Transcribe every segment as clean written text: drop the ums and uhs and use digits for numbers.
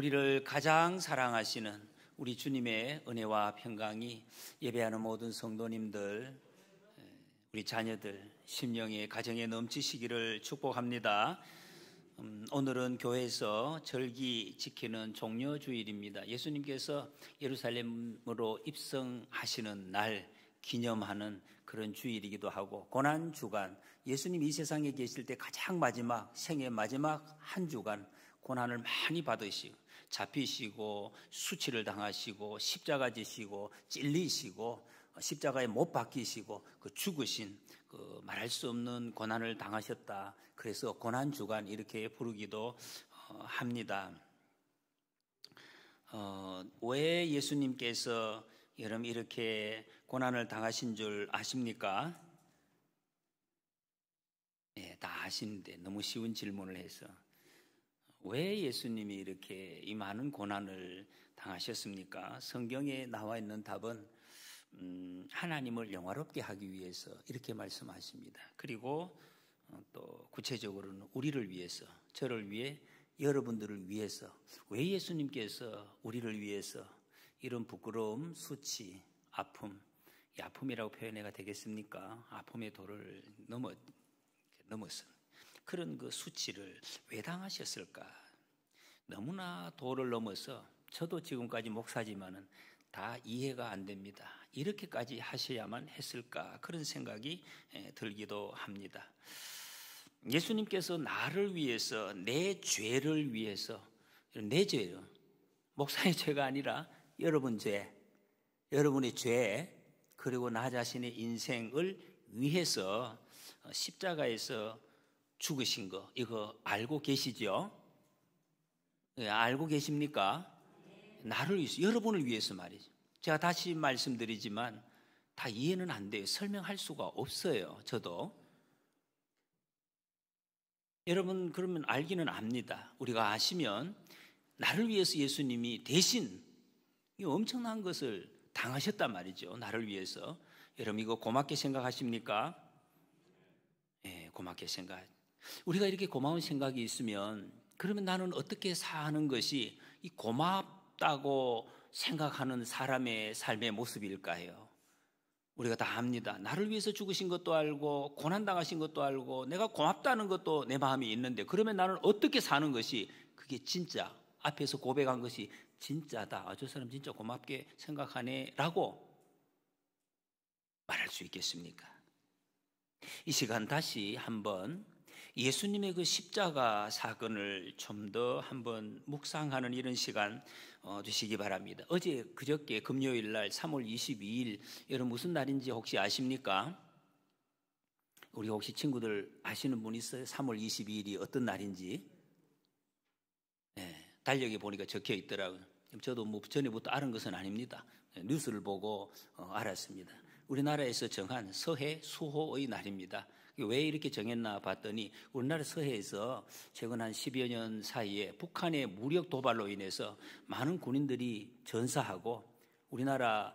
우리를 가장 사랑하시는 우리 주님의 은혜와 평강이 예배하는 모든 성도님들, 우리 자녀들, 심령의 가정에 넘치시기를 축복합니다. 오늘은 교회에서 절기 지키는 종려주일입니다. 예수님께서 예루살렘으로 입성하시는 날 기념하는 그런 주일이기도 하고, 고난주간, 예수님 이 세상에 계실 때 가장 마지막, 생애 마지막 한 주간 고난을 많이 받으시고 잡히시고 수치를 당하시고 십자가 지시고 찔리시고 십자가에 못 박히시고 그 죽으신 그 말할 수 없는 고난을 당하셨다. 그래서 고난주간 이렇게 부르기도 합니다. 왜 예수님께서 여러분 이렇게 고난을 당하신 줄 아십니까? 네, 다 아시는데 너무 쉬운 질문을 해서 왜 예수님이 이렇게 이 많은 고난을 당하셨습니까? 성경에 나와 있는 답은 하나님을 영화롭게 하기 위해서 이렇게 말씀하십니다. 그리고 또 구체적으로는 우리를 위해서, 저를 위해, 여러분들을 위해서. 왜 예수님께서 우리를 위해서 이런 부끄러움, 수치, 아픔, 이 아픔이라고 표현해가 되겠습니까? 아픔의 도를 넘어서 그런 그 수치를 왜 당하셨을까? 너무나 도를 넘어서 저도 지금까지 목사지만은 다 이해가 안 됩니다. 이렇게까지 하셔야만 했을까? 그런 생각이 들기도 합니다. 예수님께서 나를 위해서, 내 죄를 위해서, 내 죄요. 목사의 죄가 아니라 여러분 죄, 여러분의 죄, 그리고 나 자신의 인생을 위해서 십자가에서 죽으신 거, 이거 알고 계시죠? 네, 알고 계십니까? 나를 위해서, 여러분을 위해서 말이죠. 제가 다시 말씀드리지만 다 이해는 안 돼요. 설명할 수가 없어요. 저도. 여러분 그러면 알기는 압니다. 우리가 아시면 나를 위해서 예수님이 대신 엄청난 것을 당하셨단 말이죠. 나를 위해서. 여러분 이거 고맙게 생각하십니까? 네, 고맙게 생각. 우리가 이렇게 고마운 생각이 있으면 그러면 나는 어떻게 사는 것이 이 고맙다고 생각하는 사람의 삶의 모습일까요? 우리가 다 압니다. 나를 위해서 죽으신 것도 알고 고난당하신 것도 알고 내가 고맙다는 것도 내 마음에 있는데 그러면 나는 어떻게 사는 것이 그게 진짜 앞에서 고백한 것이 진짜다. 저 사람 진짜 고맙게 생각하네 라고 말할 수 있겠습니까? 이 시간 다시 한번 예수님의 그 십자가 사건을 좀 더 한번 묵상하는 이런 시간 되시기 바랍니다. 어제 그저께 금요일 날 3월 22일 여러분 무슨 날인지 혹시 아십니까? 우리 혹시 친구들 아시는 분 있어요? 3월 22일이 어떤 날인지? 네, 달력에 보니까 적혀 있더라고요. 저도 뭐 전에부터 알은 것은 아닙니다. 뉴스를 보고 알았습니다. 우리나라에서 정한 서해 수호의 날입니다. 왜 이렇게 정했나 봤더니 우리나라 서해에서 최근 한 10여 년 사이에 북한의 무력 도발로 인해서 많은 군인들이 전사하고 우리나라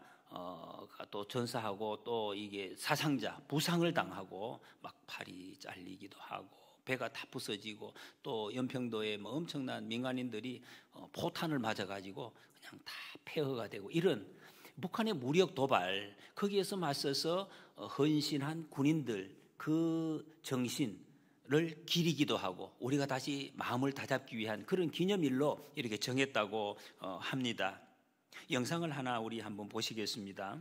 또 전사하고 또 이게 사상자 부상을 당하고 막 팔이 잘리기도 하고 배가 다 부서지고 또 연평도에 뭐 엄청난 민간인들이 포탄을 맞아가지고 그냥 다 폐허가 되고 이런 북한의 무력 도발 거기에서 맞서서 헌신한 군인들 그 정신을 기리기도 하고 우리가 다시 마음을 다잡기 위한 그런 기념일로 이렇게 정했다고 합니다. 영상을 하나 우리 한번 보시겠습니다.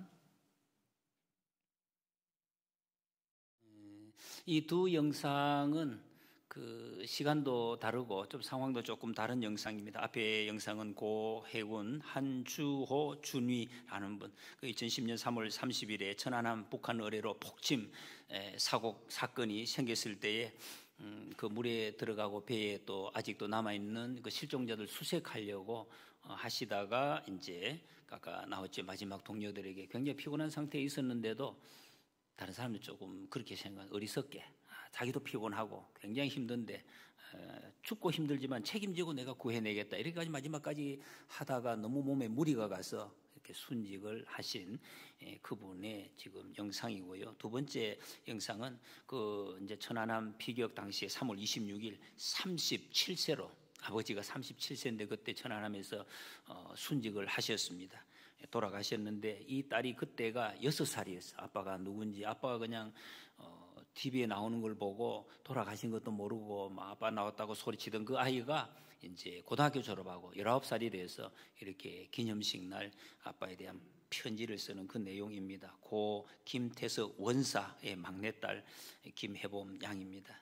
이 두 영상은 그 시간도 다르고 좀 상황도 조금 다른 영상입니다. 앞에 영상은 고해군 한주호 준위라는 분, 그 2010년 3월 30일에 천안함 북한 어뢰로 폭침 사건이 생겼을 때에 그 물에 들어가고 배에 또 아직도 남아있는 그 실종자들 수색하려고 하시다가 이제 아까 나왔죠. 마지막 동료들에게 굉장히 피곤한 상태에 있었는데도 다른 사람들 조금 그렇게 어리석게 자기도 피곤하고 굉장히 힘든데 춥고 힘들지만 책임지고 내가 구해내겠다 이렇게까지 마지막까지 하다가 너무 몸에 무리가 가서 이렇게 순직을 하신 그분의 지금 영상이고요. 두 번째 영상은 그 이제 천안함 피격 당시에 3월 26일 37세로 아버지가 37세인데 그때 천안함에서 순직을 하셨습니다. 돌아가셨는데 이 딸이 그때가 6살이었어요. 아빠가 누군지. 아빠가 그냥 TV에 나오는 걸 보고 돌아가신 것도 모르고 막 아빠 나왔다고 소리치던 그 아이가 이제 고등학교 졸업하고 19살이 돼서 이렇게 기념식 날 아빠에 대한 편지를 쓰는 그 내용입니다. 고 김태석 원사의 막내딸 김혜범 양입니다.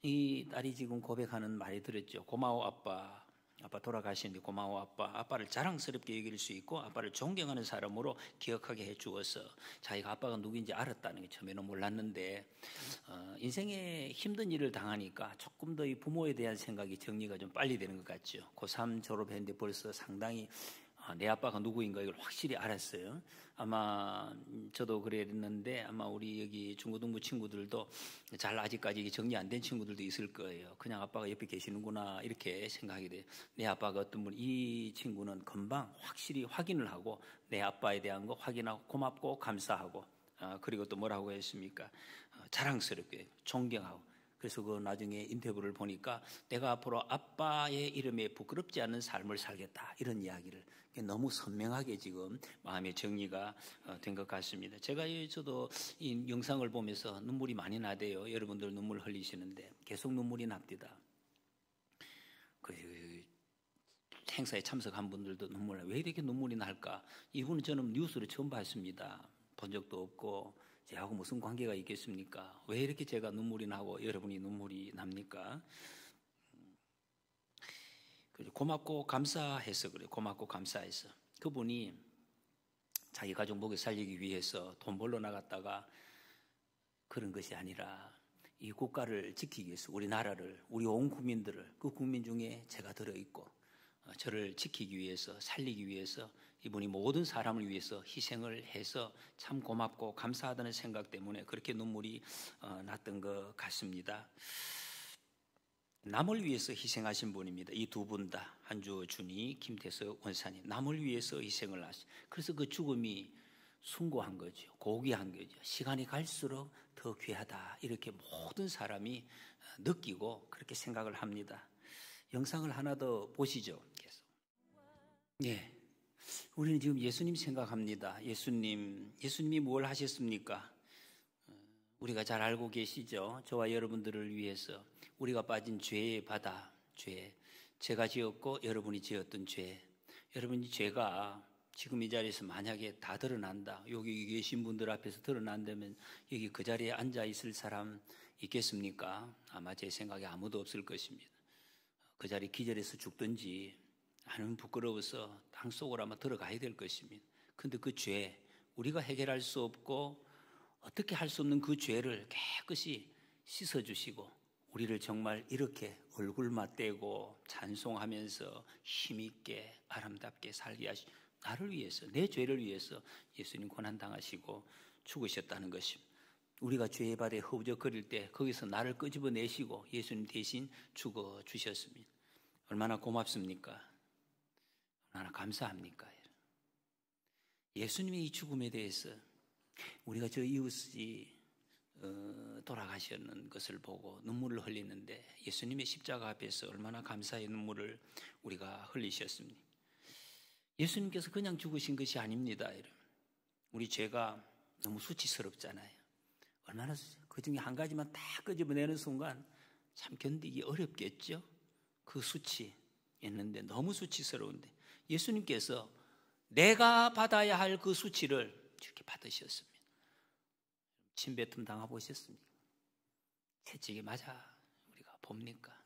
이 딸이 지금 고백하는 말이 들었죠. 고마워 아빠. 아빠 돌아가시는데 고마워 아빠. 아빠를 자랑스럽게 여길 수 있고 아빠를 존경하는 사람으로 기억하게 해주어서 자기가 아빠가 누구인지 알았다는 게 처음에는 몰랐는데 인생에 힘든 일을 당하니까 조금 더 이 부모에 대한 생각이 정리가 좀 빨리 되는 것 같죠. 고3 졸업했는데 벌써 상당히 내 아빠가 누구인가 이걸 확실히 알았어요. 아마 저도 그랬는데 아마 우리 여기 중고등부 친구들도 잘 아직까지 정리 안 된 친구들도 있을 거예요. 그냥 아빠가 옆에 계시는구나 이렇게 생각이 돼요. 내 아빠가 어떤 분, 이 친구는 금방 확실히 확인을 하고 내 아빠에 대한 거 확인하고 고맙고 감사하고 그리고 또 뭐라고 했습니까? 자랑스럽게 존경하고. 그래서 그 나중에 인터뷰를 보니까 내가 앞으로 아빠의 이름에 부끄럽지 않은 삶을 살겠다 이런 이야기를 너무 선명하게 지금 마음의 정리가 된 것 같습니다. 저도 이 영상을 보면서 눈물이 많이 나대요. 여러분들 눈물 흘리시는데 계속 눈물이 납니다. 그 행사에 참석한 분들도 왜 이렇게 눈물이 날까? 이분은 저는 뉴스를 처음 봤습니다. 본 적도 없고 저하고 무슨 관계가 있겠습니까? 왜 이렇게 제가 눈물이 나고 여러분이 눈물이 납니까? 고맙고 감사해서 그래요. 고맙고 감사해서. 그분이 자기 가족 먹여 살리기 위해서 돈 벌러 나갔다가 그런 것이 아니라 이 국가를 지키기 위해서 우리나라를, 우리 온 국민들을, 그 국민 중에 제가 들어있고 저를 지키기 위해서, 살리기 위해서 이분이 모든 사람을 위해서 희생을 해서 참 고맙고 감사하다는 생각 때문에 그렇게 눈물이 났던 것 같습니다. 남을 위해서 희생하신 분입니다. 이 두 분 다, 한주준이, 김태석 원사님, 남을 위해서 희생을 하시. 그래서 그 죽음이 숭고한 거죠. 고귀한 거죠. 시간이 갈수록 더 귀하다. 이렇게 모든 사람이 느끼고 그렇게 생각을 합니다. 영상을 하나 더 보시죠. 계속. 예. 우리는 지금 예수님 생각합니다. 예수님이 뭘 하셨습니까? 우리가 잘 알고 계시죠? 저와 여러분들을 위해서 우리가 빠진 죄의 바다, 제가 지었고 여러분이 지었던 죄. 여러분이 죄가 지금 이 자리에서 만약에 다 드러난다. 여기 계신 분들 앞에서 드러난다면 여기 그 자리에 앉아 있을 사람 있겠습니까? 아마 제 생각에 아무도 없을 것입니다. 그 자리 기절해서 죽든지 아니면 부끄러워서 땅속으로 아마 들어가야 될 것입니다. 그런데 그 죄, 우리가 해결할 수 없고 어떻게 할 수 없는 그 죄를 깨끗이 씻어주시고 우리를 정말 이렇게 얼굴 맞대고 찬송하면서 힘있게 아름답게 살게 하시고 나를 위해서, 내 죄를 위해서 예수님 고난당하시고 죽으셨다는 것입니다. 우리가 죄의 바다에 허우적거릴 때 거기서 나를 끄집어내시고 예수님 대신 죽어주셨습니다. 얼마나 고맙습니까? 얼마나 감사합니까? 예수님의 이 죽음에 대해서 우리가 저 이웃이 돌아가셨는 것을 보고 눈물을 흘리는데 예수님의 십자가 앞에서 얼마나 감사의 눈물을 우리가 흘리셨습니까? 예수님께서 그냥 죽으신 것이 아닙니다. 우리 죄가 너무 수치스럽잖아요. 얼마나 그 중에 한 가지만 다 끄집어내는 순간 참 견디기 어렵겠죠? 그 수치였는데 너무 수치스러운데 예수님께서 내가 받아야 할 그 수치를 이렇게 받으셨습니다. 침뱉음 당해보셨습니까? 채찍에 맞아 우리가 봅니까?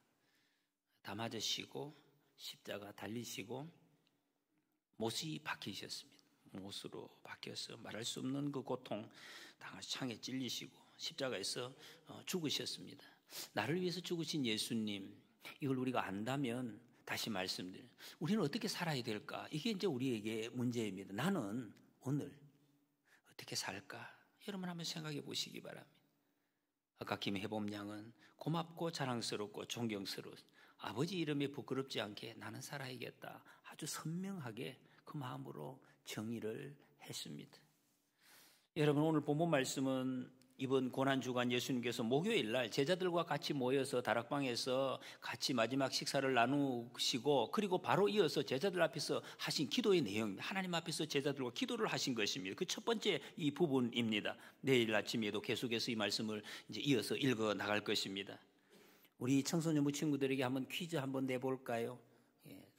다 맞으시고 십자가 달리시고 못이 박히셨습니다. 못으로 박혀서 말할 수 없는 그 고통 당하시 창에 찔리시고 십자가에서 죽으셨습니다. 나를 위해서 죽으신 예수님, 이걸 우리가 안다면 다시 말씀드려요. 우리는 어떻게 살아야 될까? 이게 이제 우리에게 문제입니다. 나는 오늘 어떻게 살까? 여러분 한번 생각해 보시기 바랍니다. 아까 김혜범 양은 고맙고 자랑스럽고 존경스러워 아버지 이름에 부끄럽지 않게 나는 살아야겠다. 아주 선명하게 그 마음으로 정의를 했습니다. 여러분 오늘 본문 말씀은 이번 고난주간 예수님께서 목요일 날 제자들과 같이 모여서 다락방에서 같이 마지막 식사를 나누시고 그리고 바로 이어서 제자들 앞에서 하신 기도의 내용입니다. 하나님 앞에서 제자들과 기도를 하신 것입니다. 그 첫 번째 이 부분입니다. 내일 아침에도 계속해서 이 말씀을 이제 이어서 읽어 나갈 것입니다. 우리 청소년부 친구들에게 한번 퀴즈 한번 내볼까요?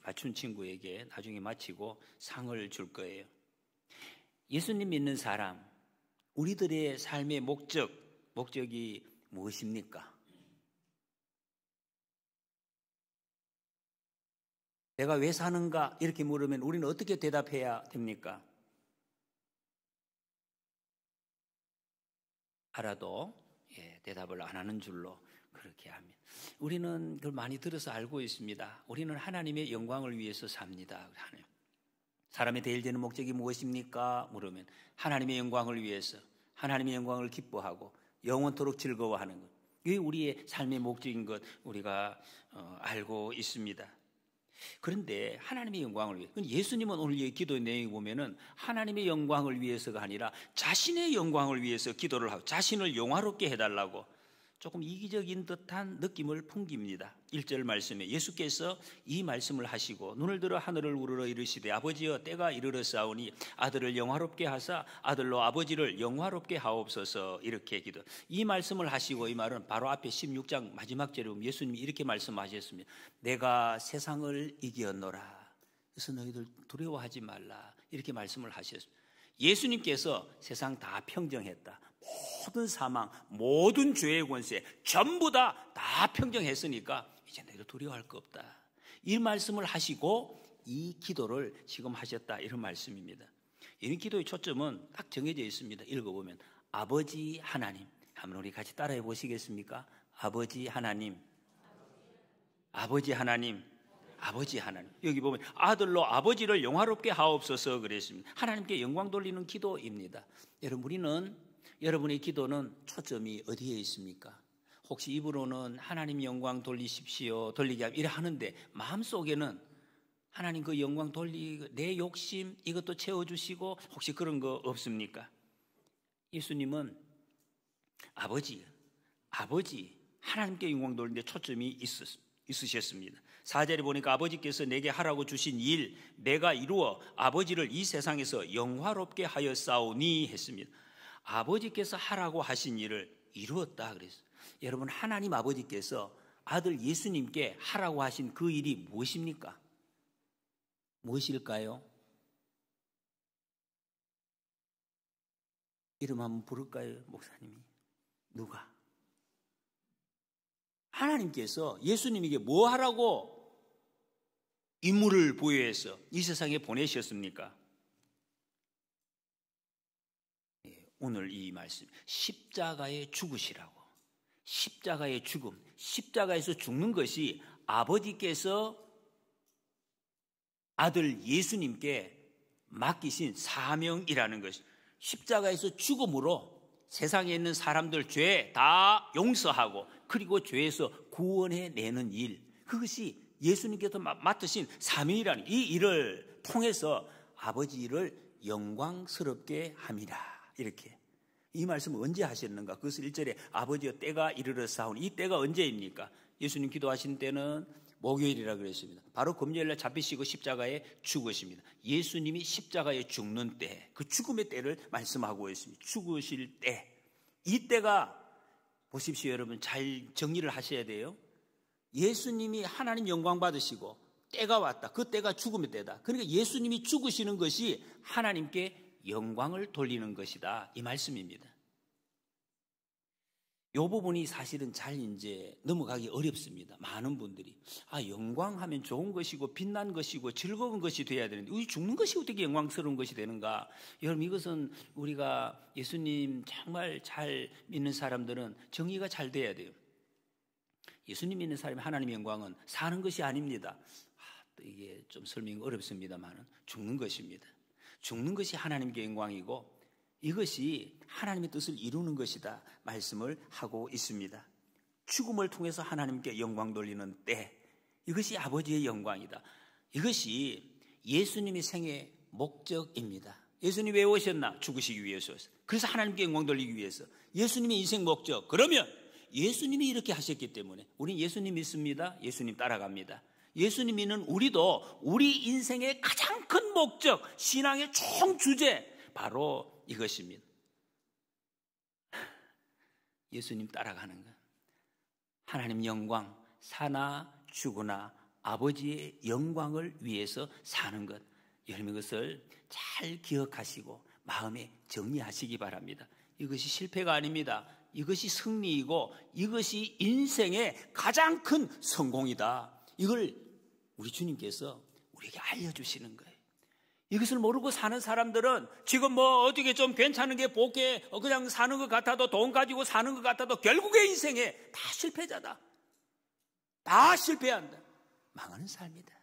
맞춘 친구에게 나중에 마치고 상을 줄 거예요. 예수님 믿는 사람, 우리들의 삶의 목적이 무엇입니까? 내가 왜 사는가? 이렇게 물으면 우리는 어떻게 대답해야 됩니까? 알아도 대답을 안 하는 줄로 그렇게 합니다. 우리는 그걸 많이 들어서 알고 있습니다. 우리는 하나님의 영광을 위해서 삽니다. 사람의 대일되는 목적이 무엇입니까? 물으면 하나님의 영광을 위해서, 하나님의 영광을 기뻐하고 영원토록 즐거워하는 것, 이게 우리의 삶의 목적인 것 우리가 알고 있습니다. 그런데 하나님의 영광을 위해, 예수님은 오늘 이 기도의 내용을 보면은 하나님의 영광을 위해서가 아니라 자신의 영광을 위해서 기도를 하고 자신을 영화롭게 해달라고 조금 이기적인 듯한 느낌을 풍깁니다. 1절 말씀에 예수께서 이 말씀을 하시고 눈을 들어 하늘을 우러러 이르시되 아버지여 때가 이르렀사오니 아들을 영화롭게 하사 아들로 아버지를 영화롭게 하옵소서, 이렇게 기도. 이 말씀을 하시고, 이 말은 바로 앞에 16장 마지막 절에 보면 예수님이 이렇게 말씀하셨습니다. 내가 세상을 이겼노라. 그래서 너희들 두려워하지 말라, 이렇게 말씀을 하셨습니다. 예수님께서 세상 다 평정했다. 모든 사망, 모든 죄의 권세 전부 다 평정했으니까 이제 너희들 두려워할 거 없다. 이 말씀을 하시고 이 기도를 지금 하셨다, 이런 말씀입니다. 이 기도의 초점은 딱 정해져 있습니다. 읽어보면 아버지 하나님. 한번 우리 같이 따라해 보시겠습니까? 아버지 하나님, 아버지 하나님, 아버지 하나님. 여기 보면 아들로 아버지를 영화롭게 하옵소서 그랬습니다. 하나님께 영광 돌리는 기도입니다. 여러분, 여러분의 기도는 초점이 어디에 있습니까? 혹시 입으로는 하나님 영광 돌리십시오, 돌리게 이래 하는데 마음속에는 하나님 그 영광 돌리고 내 욕심 이것도 채워주시고 혹시 그런 거 없습니까? 예수님은 아버지 하나님께 영광 돌리는데 초점이 있으셨습니다. 4절에 보니까 아버지께서 내게 하라고 주신 일 내가 이루어 아버지를 이 세상에서 영화롭게 하였사오니 했습니다. 아버지께서 하라고 하신 일을 이루었다 그랬어요. 여러분, 하나님 아버지께서 아들 예수님께 하라고 하신 그 일이 무엇입니까? 무엇일까요? 이름 한번 부를까요, 목사님이? 누가? 하나님께서 예수님에게 뭐 하라고 임무를 부여해서 이 세상에 보내셨습니까? 오늘 이 말씀, 십자가에 죽으시라고. 십자가의 죽음, 십자가에서 죽는 것이 아버지께서 아들 예수님께 맡기신 사명이라는 것이, 십자가에서 죽음으로 세상에 있는 사람들 죄 다 용서하고 그리고 죄에서 구원해내는 일, 그것이 예수님께서 맡으신 사명이라는, 이 일을 통해서 아버지를 영광스럽게 함이라. 이렇게 이 말씀을 언제 하셨는가? 그것을 1절에 아버지여 때가 이르렀사오니, 이 때가 언제입니까? 예수님 기도하신 때는 목요일이라 그랬습니다. 바로 금요일날 잡히시고 십자가에 죽으십니다. 예수님이 십자가에 죽는 때, 그 죽음의 때를 말씀하고 있습니다. 죽으실 때, 이 때가 보십시오. 여러분, 잘 정리를 하셔야 돼요. 예수님이 하나님 영광 받으시고 때가 왔다. 그 때가 죽음의 때다. 그러니까 예수님이 죽으시는 것이 하나님께 영광을 돌리는 것이다, 이 말씀입니다. 이 부분이 사실은 잘 이제 넘어가기 어렵습니다. 많은 분들이 영광하면 좋은 것이고 빛난 것이고 즐거운 것이 돼야 되는데 우리 죽는 것이 어떻게 영광스러운 것이 되는가? 여러분, 이것은 우리가 예수님 정말 잘 믿는 사람들은 정의가 잘 돼야 돼요. 예수님 믿는 사람이 하나님의 영광은 사는 것이 아닙니다. 이게 좀 설명이 어렵습니다만 죽는 것입니다. 죽는 것이 하나님께 영광이고 이것이 하나님의 뜻을 이루는 것이다 말씀을 하고 있습니다. 죽음을 통해서 하나님께 영광 돌리는 때, 이것이 아버지의 영광이다. 이것이 예수님의 생의 목적입니다. 예수님 왜 오셨나? 죽으시기 위해서 오셨어요. 그래서 하나님께 영광 돌리기 위해서. 예수님의 인생 목적. 그러면 예수님이 이렇게 하셨기 때문에 우리는 예수님 믿습니다. 예수님 따라갑니다. 예수님 믿는 우리도 우리 인생의 가장 큰 목적, 신앙의 총 주제, 바로 이것입니다. 예수님 따라가는 것. 하나님 영광, 사나 죽으나 아버지의 영광을 위해서 사는 것. 여러분 이것을 잘 기억하시고 마음에 정리하시기 바랍니다. 이것이 실패가 아닙니다. 이것이 승리이고 이것이 인생의 가장 큰 성공이다. 이걸 우리 주님께서 우리에게 알려주시는 거예요. 이것을 모르고 사는 사람들은 지금 뭐 어떻게 좀 괜찮은 게 복게 그냥 사는 것 같아도 돈 가지고 사는 것 같아도 결국의 인생에 다 실패자다. 다 실패한다. 망하는 삶이다.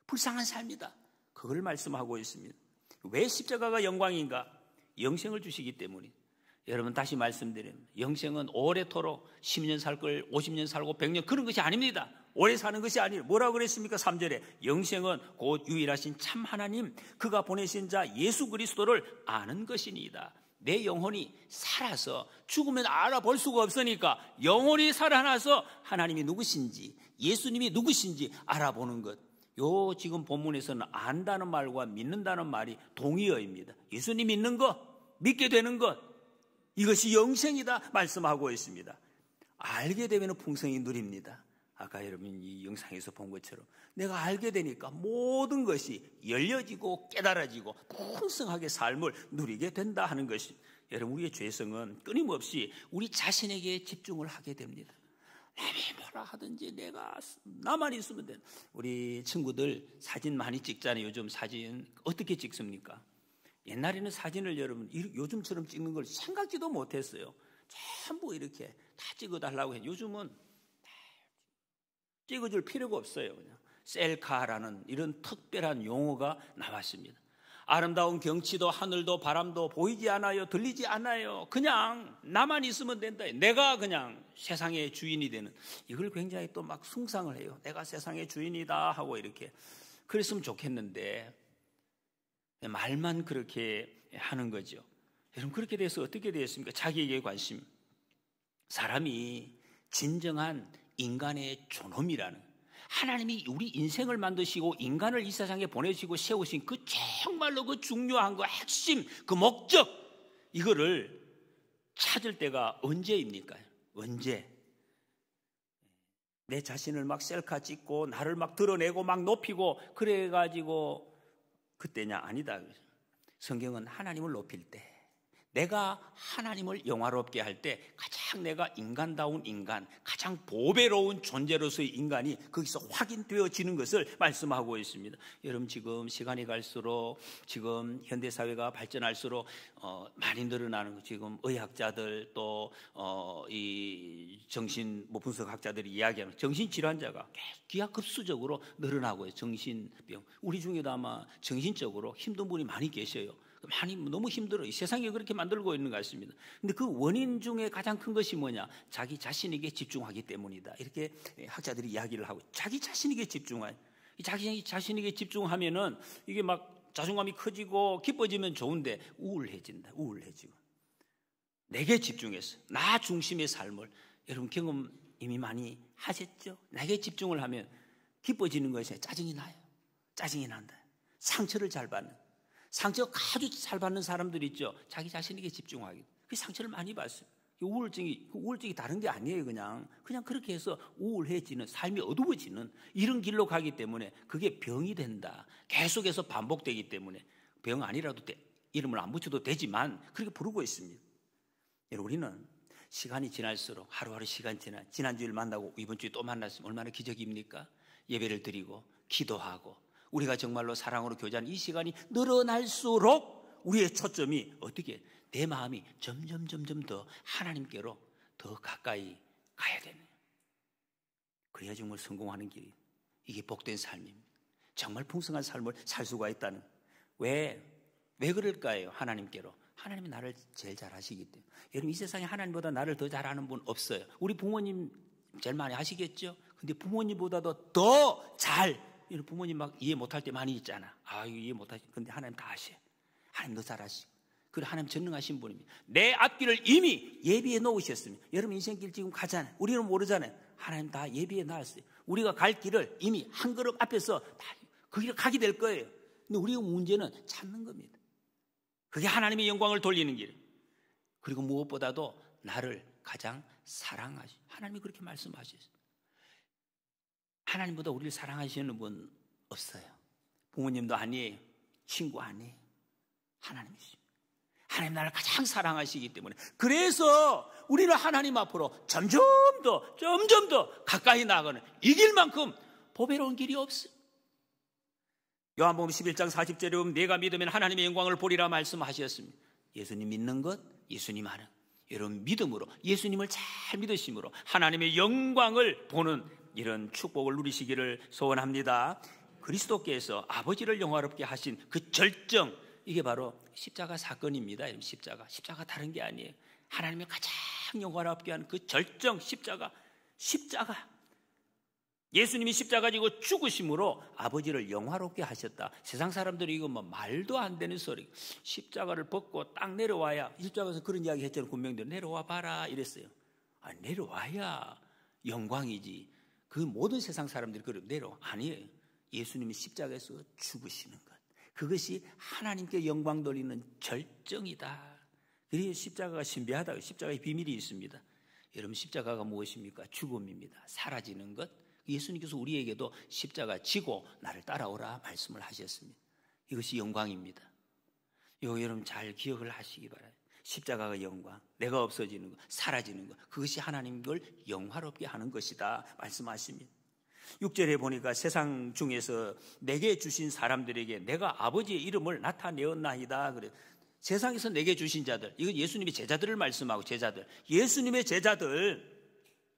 불쌍한 삶이다. 그걸 말씀하고 있습니다. 왜 십자가가 영광인가? 영생을 주시기 때문입니다. 여러분 다시 말씀드립니다. 영생은 오래도록 10년 살 걸 50년 살고 100년 그런 것이 아닙니다. 오래 사는 것이 아니에요. 뭐라고 그랬습니까? 3절에 영생은 곧 유일하신 참 하나님 그가 보내신 자 예수 그리스도를 아는 것이니이다. 내 영혼이 살아서 죽으면 알아볼 수가 없으니까 영혼이 살아나서 하나님이 누구신지 예수님이 누구신지 알아보는 것. 요 지금 본문에서는 안다는 말과 믿는다는 말이 동의어입니다. 예수님 믿는 것, 믿게 되는 것, 이것이 영생이다 말씀하고 있습니다. 알게 되면 풍성히 누립니다. 아까 여러분 이 영상에서 본 것처럼 내가 알게 되니까 모든 것이 열려지고 깨달아지고 풍성하게 삶을 누리게 된다 하는 것이, 여러분 우리의 죄성은 끊임없이 우리 자신에게 집중을 하게 됩니다. 남이 뭐라 하든지 내가 나만 있으면 돼. 우리 친구들 사진 많이 찍잖아요. 요즘 사진 어떻게 찍습니까? 옛날에는 사진을 여러분 요즘처럼 찍는 걸 생각지도 못했어요. 전부 이렇게 다 찍어달라고 해요. 요즘은 찍어줄 필요가 없어요. 그냥 셀카라는 이런 특별한 용어가 나왔습니다. 아름다운 경치도 하늘도 바람도 보이지 않아요. 들리지 않아요. 그냥 나만 있으면 된다. 내가 그냥 세상의 주인이 되는, 이걸 굉장히 또 막 숭상을 해요. 내가 세상의 주인이다 하고 이렇게 그랬으면 좋겠는데 말만 그렇게 하는 거죠. 여러분 그렇게 돼서 어떻게 되었습니까? 자기에게 관심. 사람이 진정한 인간의 존엄이라는, 하나님이 우리 인생을 만드시고 인간을 이 세상에 보내시고 세우신 그 정말로 그 중요한 그 핵심 그 목적, 이거를 찾을 때가 언제입니까? 언제? 내 자신을 막 셀카 찍고 나를 막 드러내고 막 높이고 그래가지고 그때냐? 아니다. 성경은 하나님을 높일 때, 내가 하나님을 영화롭게 할 때 가장 내가 인간다운 인간, 가장 보배로운 존재로서의 인간이 거기서 확인되어지는 것을 말씀하고 있습니다. 여러분 지금 시간이 갈수록 지금 현대사회가 발전할수록 많이 늘어나는 거, 지금 의학자들 또 이 정신 분석학자들이 이야기하는 정신질환자가 기하급수적으로 늘어나고 있어요. 정신병. 우리 중에도 아마 정신적으로 힘든 분이 많이 계셔요. 많이 너무 힘들어요. 세상이 그렇게 만들고 있는 것 같습니다. 근데 그 원인 중에 가장 큰 것이 뭐냐? 자기 자신에게 집중하기 때문이다. 이렇게 학자들이 이야기를 하고, 자기 자신에게 집중하요. 자기 자신에게 집중하면은 이게 막 자존감이 커지고 기뻐지면 좋은데 우울해진다. 우울해지고. 내게 집중해서 나 중심의 삶을, 여러분 경험 이미 많이 하셨죠? 나에게 집중을 하면 기뻐지는 것에 짜증이 나요. 짜증이 난다. 상처를 잘 받는. 상처가 아주 잘 받는 사람들 있죠. 자기 자신에게 집중하기. 그 상처를 많이 받았어요. 우울증이 다른 게 아니에요. 그냥 그렇게 해서 우울해지는, 삶이 어두워지는 이런 길로 가기 때문에 그게 병이 된다. 계속해서 반복되기 때문에 병 아니라도 이름을 안 붙여도 되지만 그렇게 부르고 있습니다. 여러분 우리는 시간이 지날수록 하루하루 시간 지난주일 만나고 이번 주에 또 만났으면 얼마나 기적입니까? 예배를 드리고 기도하고 우리가 정말로 사랑으로 교제하는 이 시간이 늘어날수록 우리의 초점이 어떻게, 내 마음이 점점 더 하나님께로 더 가까이 가야 되네요. 그래야 정말 성공하는 길이, 이게 복된 삶입니다. 정말 풍성한 삶을 살 수가 있다는. 왜 그럴까요? 하나님께로. 하나님이 나를 제일 잘 하시기 때문에. 여러분 이 세상에 하나님보다 나를 더 잘하는 분 없어요. 우리 부모님 제일 많이 하시겠죠? 근데 부모님보다도 더 잘, 부모님 막 이해 못할 때 많이 있잖아. 이해 못하시. 근데 하나님 다 하셔. 하나님 더 잘하시고. 그리고 하나님 전능하신 분입니다. 내 앞길을 이미 예비해 놓으셨습니다. 여러분 인생길 지금 가잖아요. 우리는 모르잖아요. 하나님 다 예비해 놨어요. 우리가 갈 길을 이미 한 걸음 앞에서 다 그 길을 가게 될 거예요. 근데 우리의 문제는 찾는 겁니다. 그게 하나님의 영광을 돌리는 길. 그리고 무엇보다도 나를 가장 사랑하시. 하나님이 그렇게 말씀하셨어요. 하나님보다 우리를 사랑하시는 분 없어요. 부모님도 아니에요. 친구 아니에요. 하나님이시죠. 하나님 나를 가장 사랑하시기 때문에 그래서 우리는 하나님 앞으로 점점 더 가까이 나아가는 이 길만큼 보배로운 길이 없어요. 요한복음 11장 40절에 보면 내가 믿으면 하나님의 영광을 보리라 말씀하셨습니다. 예수님 믿는 것, 예수님 하는 여러분 믿음으로 예수님을 잘 믿으심으로 하나님의 영광을 보는 이런 축복을 누리시기를 소원합니다. 그리스도께서 아버지를 영화롭게 하신 그 절정, 이게 바로 십자가 사건입니다. 십자가 다른 게 아니에요. 하나님의 가장 영화롭게 하는 그 절정 십자가. 예수님이 십자가 지고 죽으심으로 아버지를 영화롭게 하셨다. 세상 사람들이 이거 뭐 말도 안 되는 소리. 십자가를 벗고 딱 내려와야, 십자가에서 그런 이야기 했잖아요. 군병들 내려와 봐라 이랬어요. 내려와야 영광이지. 그 모든 세상 사람들이 그래 내려와. 아니에요. 예수님이 십자가에서 죽으시는 것, 그것이 하나님께 영광 돌리는 절정이다. 그래서 십자가가 신비하다. 십자가의 비밀이 있습니다. 여러분 십자가가 무엇입니까? 죽음입니다. 사라지는 것. 예수님께서 우리에게도 십자가 지고 나를 따라오라 말씀을 하셨습니다. 이것이 영광입니다. 이거 여러분 잘 기억을 하시기 바라요. 십자가가 영광, 내가 없어지는 것, 사라지는 것, 그것이 하나님을 영화롭게 하는 것이다 말씀하십니다. 6절에 보니까 세상 중에서 내게 주신 사람들에게 내가 아버지의 이름을 나타내었나이다. 그래요. 세상에서 내게 주신 자들, 이건 예수님의 제자들을 말씀하고, 제자들, 예수님의 제자들,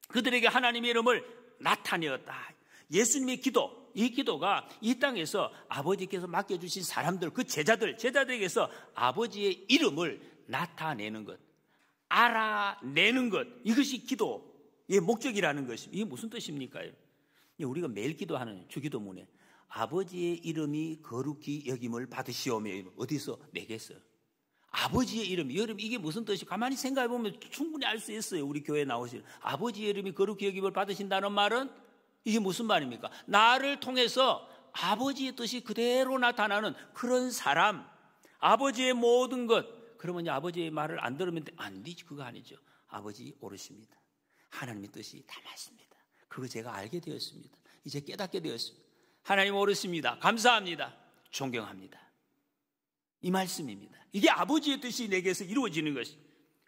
그들에게 하나님의 이름을 나타내었다. 예수님의 기도, 이 기도가 이 땅에서 아버지께서 맡겨주신 사람들, 그 제자들에게서 아버지의 이름을 나타내는 것, 알아내는 것, 이것이 기도의 목적이라는 것입니다. 이게 무슨 뜻입니까? 우리가 매일 기도하는 주기도문에 아버지의 이름이 거룩히 여김을 받으시오며, 어디서? 내게서. 아버지의 이름, 여러분 이게 무슨 뜻이? 가만히 생각해 보면 충분히 알 수 있어요. 우리 교회에 나오시는 아버지의 이름이 거룩히 여김을 받으신다는 말은 이게 무슨 말입니까? 나를 통해서 아버지의 뜻이 그대로 나타나는 그런 사람, 아버지의 모든 것. 그러면 아버지의 말을 안 들으면 안 되지. 그거 아니죠. 아버지 오르십니다. 하나님의 뜻이 다 맞습니다. 그거 제가 알게 되었습니다. 이제 깨닫게 되었습니다. 하나님 오르십니다. 감사합니다. 존경합니다. 이 말씀입니다. 이게 아버지의 뜻이 내게서 이루어지는 것이,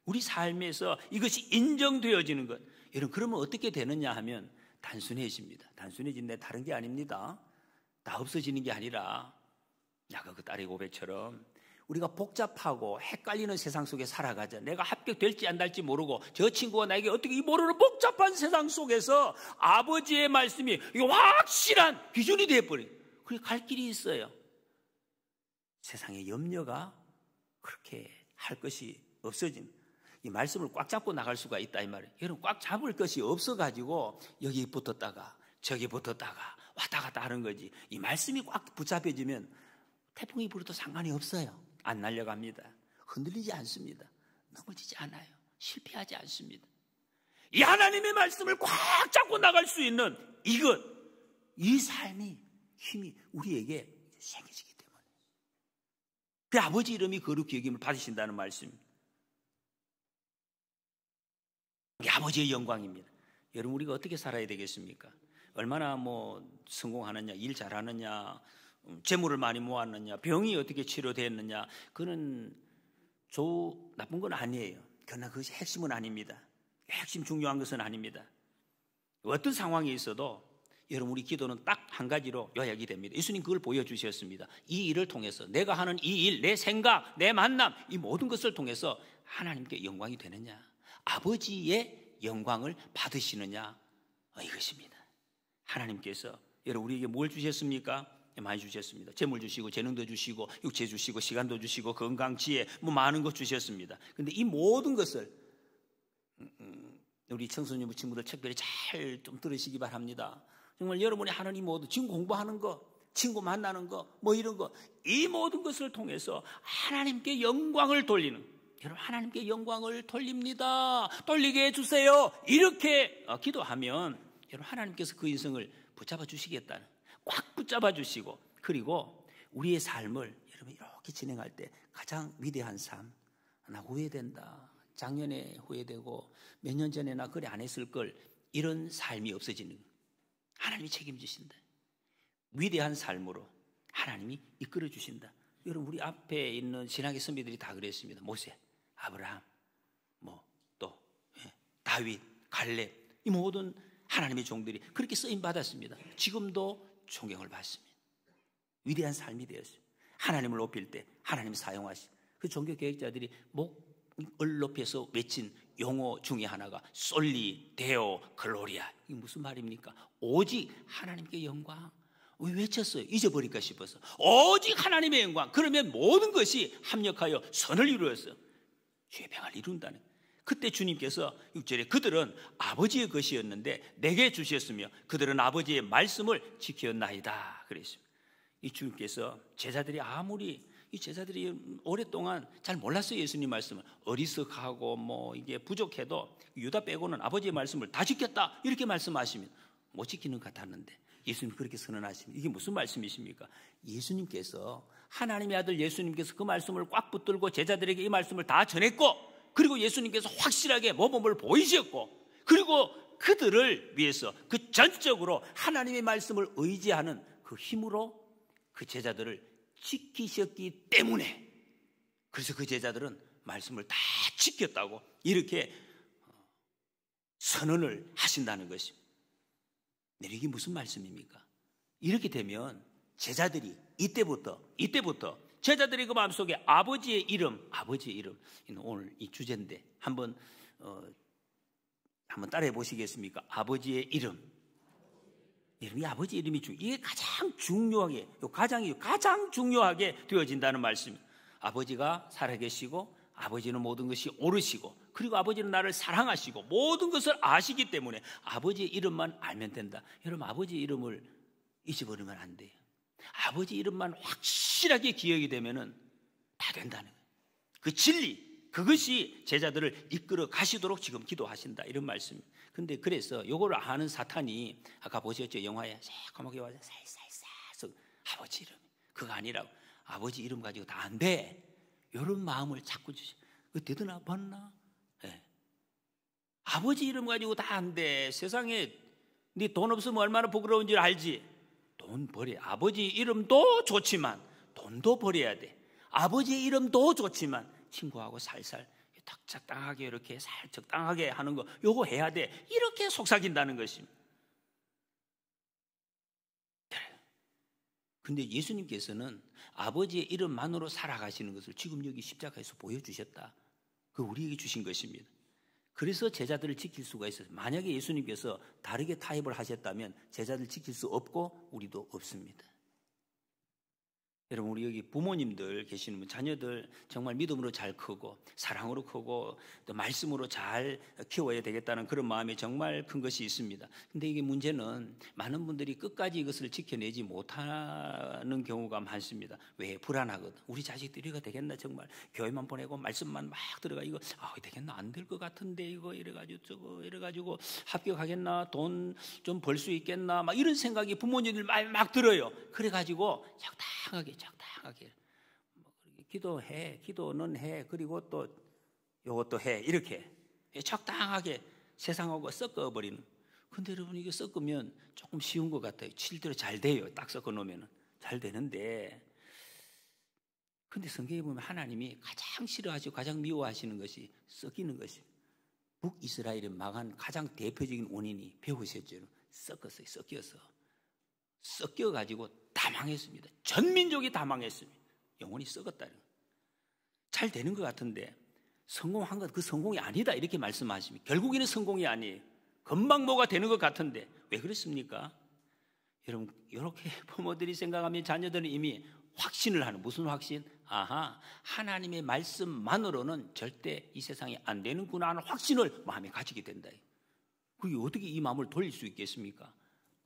우리 삶에서 이것이 인정되어지는 것. 여러분 그러면 어떻게 되느냐 하면 단순해집니다. 단순해진데 다른 게 아닙니다. 다 없어지는 게 아니라 야가 그 딸의 고백처럼 우리가 복잡하고 헷갈리는 세상 속에 살아가자. 내가 합격될지 안 될지 모르고 저 친구가 나에게 어떻게 이 모르는 복잡한 세상 속에서 아버지의 말씀이 확실한 비전이 되어버려요. 그게 갈 길이 있어요. 세상의 염려가 그렇게 할 것이 없어진, 이 말씀을 꽉 잡고 나갈 수가 있다 이 말이에요. 여러분 꽉 잡을 것이 없어가지고 여기 붙었다가 저기 붙었다가 왔다 갔다 하는 거지. 이 말씀이 꽉 붙잡혀지면 태풍이 불어도 상관이 없어요. 안 날려갑니다. 흔들리지 않습니다. 넘어지지 않아요. 실패하지 않습니다. 이 하나님의 말씀을 꽉 잡고 나갈 수 있는 이것, 이 삶이 힘이 우리에게 생기시기 때문에 그 아버지 이름이 거룩히 여김을 받으신다는 말씀, 이게 아버지의 영광입니다. 여러분 우리가 어떻게 살아야 되겠습니까? 얼마나 성공하느냐, 일 잘하느냐, 재물을 많이 모았느냐, 병이 어떻게 치료됐느냐, 그는 나쁜 건 아니에요. 그러나 그것이 핵심은 아닙니다. 핵심 중요한 것은 아닙니다. 어떤 상황이 있어도 여러분 우리 기도는 딱 한 가지로 요약이 됩니다. 예수님 그걸 보여주셨습니다. 이 일을 통해서 내가 하는 이 일, 내 생각, 내 만남, 이 모든 것을 통해서 하나님께 영광이 되느냐, 아버지의 영광을 받으시느냐, 이것입니다. 하나님께서 여러분 우리에게 뭘 주셨습니까? 많이 주셨습니다. 재물 주시고 재능도 주시고 육체 주시고 시간도 주시고 건강, 지혜, 많은 것 주셨습니다. 그런데 이 모든 것을 우리 청소년 친구들 특별히 잘 좀 들으시기 바랍니다. 정말 여러분이 하는 이 모든 지금 공부하는 거, 친구 만나는 거, 뭐 이런 거, 이 모든 것을 통해서 하나님께 영광을 돌리는, 여러분 하나님께 영광을 돌립니다. 돌리게 해주세요. 이렇게 기도하면 여러분 하나님께서 그 인생을 붙잡아 주시겠다는, 꽉 붙잡아 주시고, 그리고 우리의 삶을 여러분 이렇게 진행할 때 가장 위대한 삶, 나 후회된다, 작년에 후회되고 몇 년 전에 나 그래 안 했을 걸, 이런 삶이 없어지는 거예요. 하나님이 책임지신다. 위대한 삶으로 하나님이 이끌어 주신다. 여러분 우리 앞에 있는 신학의 선배들이 다 그랬습니다. 모세, 아브라함, 또 다윗, 갈렙, 이 모든 하나님의 종들이 그렇게 쓰임 받았습니다. 지금도 존경을 받습니다. 위대한 삶이 되었어요. 하나님을 높일 때 하나님 사용하시. 그 종교 계획자들이 목을 높여서 외친 용어 중에 하나가 솔리 데오 글로리아. 이게 무슨 말입니까? 오직 하나님께 영광. 왜 외쳤어요? 잊어버릴까 싶어서. 오직 하나님의 영광. 그러면 모든 것이 합력하여 선을 이루었어요. 주의 평안을 이룬다는. 그때 주님께서 6절에 그들은 아버지의 것이었는데 내게 주셨으며 그들은 아버지의 말씀을 지켰나이다 그랬습니다. 이 주님께서 제자들이 아무리, 이 제자들이 오랫동안 잘 몰랐어요. 예수님 말씀을. 어리석하고 이게 부족해도 유다 빼고는 아버지의 말씀을 다 지켰다 이렇게 말씀하시면 못 지키는 것 같았는데 예수님 그렇게 선언하시면 이게 무슨 말씀이십니까? 예수님께서, 하나님의 아들 예수님께서 그 말씀을 꽉 붙들고 제자들에게 이 말씀을 다 전했고, 그리고 예수님께서 확실하게 모범을 보이셨고, 그리고 그들을 위해서 그 전적으로 하나님의 말씀을 의지하는 그 힘으로 그 제자들을 지키셨기 때문에, 그래서 그 제자들은 말씀을 다 지켰다고 이렇게 선언을 하신다는 것입니다. 이게 무슨 말씀입니까? 이렇게 되면 제자들이 이때부터 제자들이 그 마음속에 아버지의 이름, 오늘 이 주제인데 한번 따라해 보시겠습니까? 아버지의 이름. 이 아버지 이름이 이게 가장 중요하게, 가장 중요하게 되어진다는 말씀. 아버지가 살아계시고 아버지는 모든 것이 옳으시고, 그리고 아버지는 나를 사랑하시고 모든 것을 아시기 때문에 아버지의 이름만 알면 된다. 여러분 아버지 이름을 잊어버리면 안 돼요. 아버지 이름만 확실하게 기억이 되면은 다 된다는 거예요. 그 진리, 그것이 제자들을 이끌어 가시도록 지금 기도하신다 이런 말씀입니다. 근데 그래서 요거를 아는 사탄이 아까 보셨죠? 영화에 새까맣게 와서 살살살 아버지 이름, 그거 아니라고. 아버지 이름 가지고 다 안 돼. 이런 마음을 자꾸 주시. 그 되드나 봤나? 네. 아버지 이름 가지고 다 안 돼. 세상에 네 돈 없으면 얼마나 부끄러운 줄 알지? 돈 버려. 아버지 이름도 좋지만 돈도 버려야 돼. 아버지 이름도 좋지만 친구하고 살살 적당하게 이렇게 적당하게 하는 거 요거 해야 돼. 이렇게 속삭인다는 것입니다. 근데 예수님께서는 아버지의 이름만으로 살아가시는 것을 지금 여기 십자가에서 보여주셨다. 그 우리에게 주신 것입니다. 그래서 제자들을 지킬 수가 있어요. 만약에 예수님께서 다르게 타협을 하셨다면 제자들 지킬 수 없고 우리도 없습니다. 여러분 우리 여기 부모님들 계시는 분, 자녀들 정말 믿음으로 잘 크고 사랑으로 크고 또 말씀으로 잘 키워야 되겠다는 그런 마음이 정말 큰 것이 있습니다. 근데 이게 문제는 많은 분들이 끝까지 이것을 지켜내지 못하는 경우가 많습니다. 왜? 불안하거든. 우리 자식들이 이거 되겠나, 정말 교회만 보내고 말씀만 막 들어가 이거 되겠나, 안 될 것 같은데 이거 이래가지고 저거 이래가지고 합격하겠나, 돈 좀 벌 수 있겠나, 막 이런 생각이 부모님들 막 들어요. 그래가지고 적당하게 기도해, 기도는 해, 그리고 또 이것도 해, 이렇게 적당하게 세상하고 섞어버리는. 근데 여러분 이게 섞으면 조금 쉬운 것 같아요. 실제로 잘 돼요. 딱 섞어 놓으면 잘 되는데, 근데 성경에 보면 하나님이 가장 싫어하시고 가장 미워하시는 것이 섞이는 것이에요. 북이스라엘이 망한 가장 대표적인 원인이 배우셨죠. 섞었어요. 섞여가지고 다 망했습니다. 전 민족이 다 망했습니다. 영혼이 썩었다는 거예요. 잘 되는 것 같은데 성공한 것, 그 성공이 아니다 이렇게 말씀하십니다. 결국에는 성공이 아니에요. 금방 뭐가 되는 것 같은데 왜 그렇습니까? 여러분 이렇게 부모들이 생각하면 자녀들은 이미 확신을 하는, 무슨 확신? 하나님의 말씀만으로는 절대 이 세상에 안 되는구나 하는 확신을 마음에 가지게 된다. 그게 어떻게 이 마음을 돌릴 수 있겠습니까?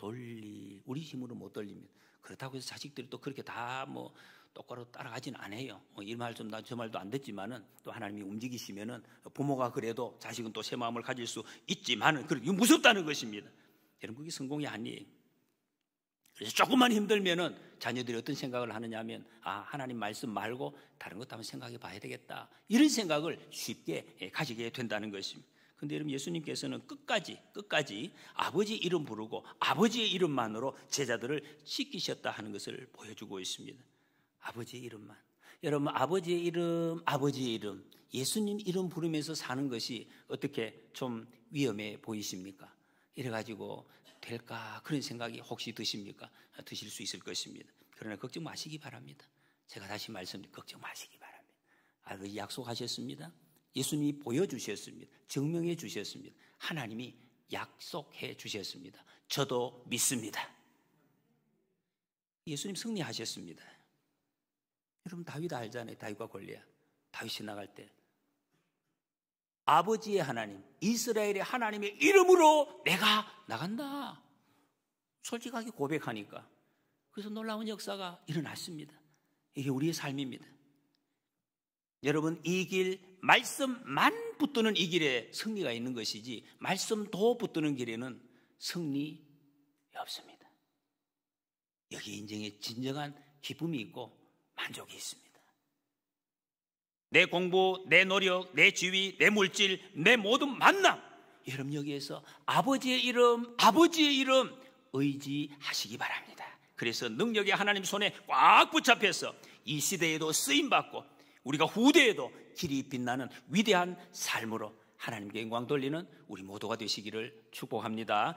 우리 힘으로 못 돌립니다. 그렇다고 해서 자식들이 또 그렇게 다 뭐 똑바로 따라가진 않아요. 이 말 좀 저 말도 안 듣지만은 또 하나님이 움직이시면은 부모가 그래도 자식은 또 새 마음을 가질 수 있지만은 그게 무섭다는 것입니다. 여러분 그게 성공이 아니에요. 그래서 조금만 힘들면은 자녀들이 어떤 생각을 하느냐면 하나님 말씀 말고 다른 것도 한번 생각해 봐야 되겠다. 이런 생각을 쉽게 가지게 된다는 것입니다. 그런데 여러분 예수님께서는 끝까지 아버지 이름 부르고 아버지의 이름만으로 제자들을 지키셨다 하는 것을 보여주고 있습니다. 아버지의 이름만. 여러분 아버지의 이름 예수님 이름 부르면서 사는 것이 어떻게 좀 위험해 보이십니까? 이래가지고 될까 그런 생각이 혹시 드십니까? 드실 수 있을 것입니다. 그러나 걱정 마시기 바랍니다. 제가 다시 말씀드립니다. 걱정 마시기 바랍니다. 아버지 약속하셨습니다. 예수님이 보여주셨습니다. 증명해 주셨습니다. 하나님이 약속해 주셨습니다. 저도 믿습니다. 예수님 승리하셨습니다. 여러분 다윗 알잖아요. 다윗과 골리앗. 다윗이 나갈 때 아버지의 하나님, 이스라엘의 하나님의 이름으로 내가 나간다. 솔직하게 고백하니까 그래서 놀라운 역사가 일어났습니다. 이게 우리의 삶입니다. 여러분 이 길 말씀만 붙드는 이 길에 승리가 있는 것이지 말씀도 붙드는 길에는 승리 없습니다. 여기 인생에 진정한 기쁨이 있고 만족이 있습니다. 내 공부, 내 노력, 내 지위, 내 물질, 내 모든 만남, 여러분 여기에서 아버지의 이름 의지하시기 바랍니다. 그래서 능력의 하나님 손에 꽉 붙잡혀서 이 시대에도 쓰임받고 우리가 후대에도 길이 빛나는 위대한 삶으로 하나님께 영광 돌리는 우리 모두가 되시기를 축복합니다.